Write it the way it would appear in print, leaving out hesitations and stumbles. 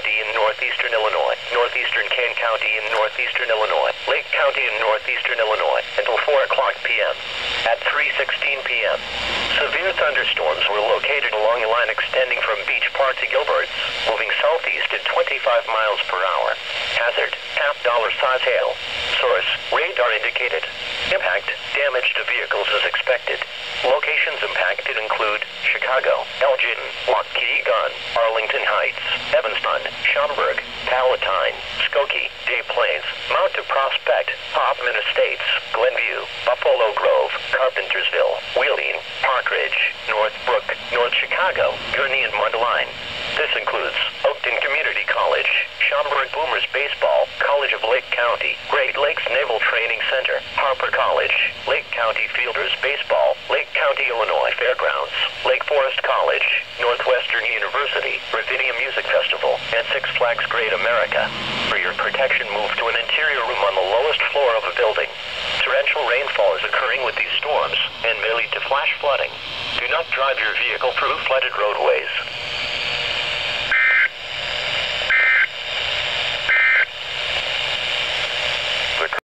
County in northeastern Illinois, northeastern Kane County in northeastern Illinois, Lake County in northeastern Illinois, until 4 o'clock p.m. At 3:16 p.m., severe thunderstorms were located along a line extending from Beach Park to Gilbert's, moving southeast at 25 miles per hour. Hazard, $half-size hail. Source, radar indicated. Impact, damage to vehicles is expected. Locations impacted include Chicago, Elgin, Waukegan, Arlington Heights, Evanston, Schaumburg, Palatine, Skokie, Des Plaines, Mount to Prospect, Hoffman Estates, Glenview, Buffalo Grove, Carpentersville, Wheeling, Park Ridge, Northbrook, North Chicago, Gurney, and Mundelein. This includes Oakton Community College, Schaumburg Boomers Baseball, College of Lake County, Great Lakes Naval Training Center, Harper College, Lake County Fielders Baseball, Lake County, Illinois Fairgrounds, Lake Forest College, Northwestern University, Ravinia Music Festival, and Six Flags Great America. For your protection, move to an interior room on the lowest floor of a building. Torrential rainfall is occurring with these storms and may lead to flash flooding. Do not drive your vehicle through flooded roadways.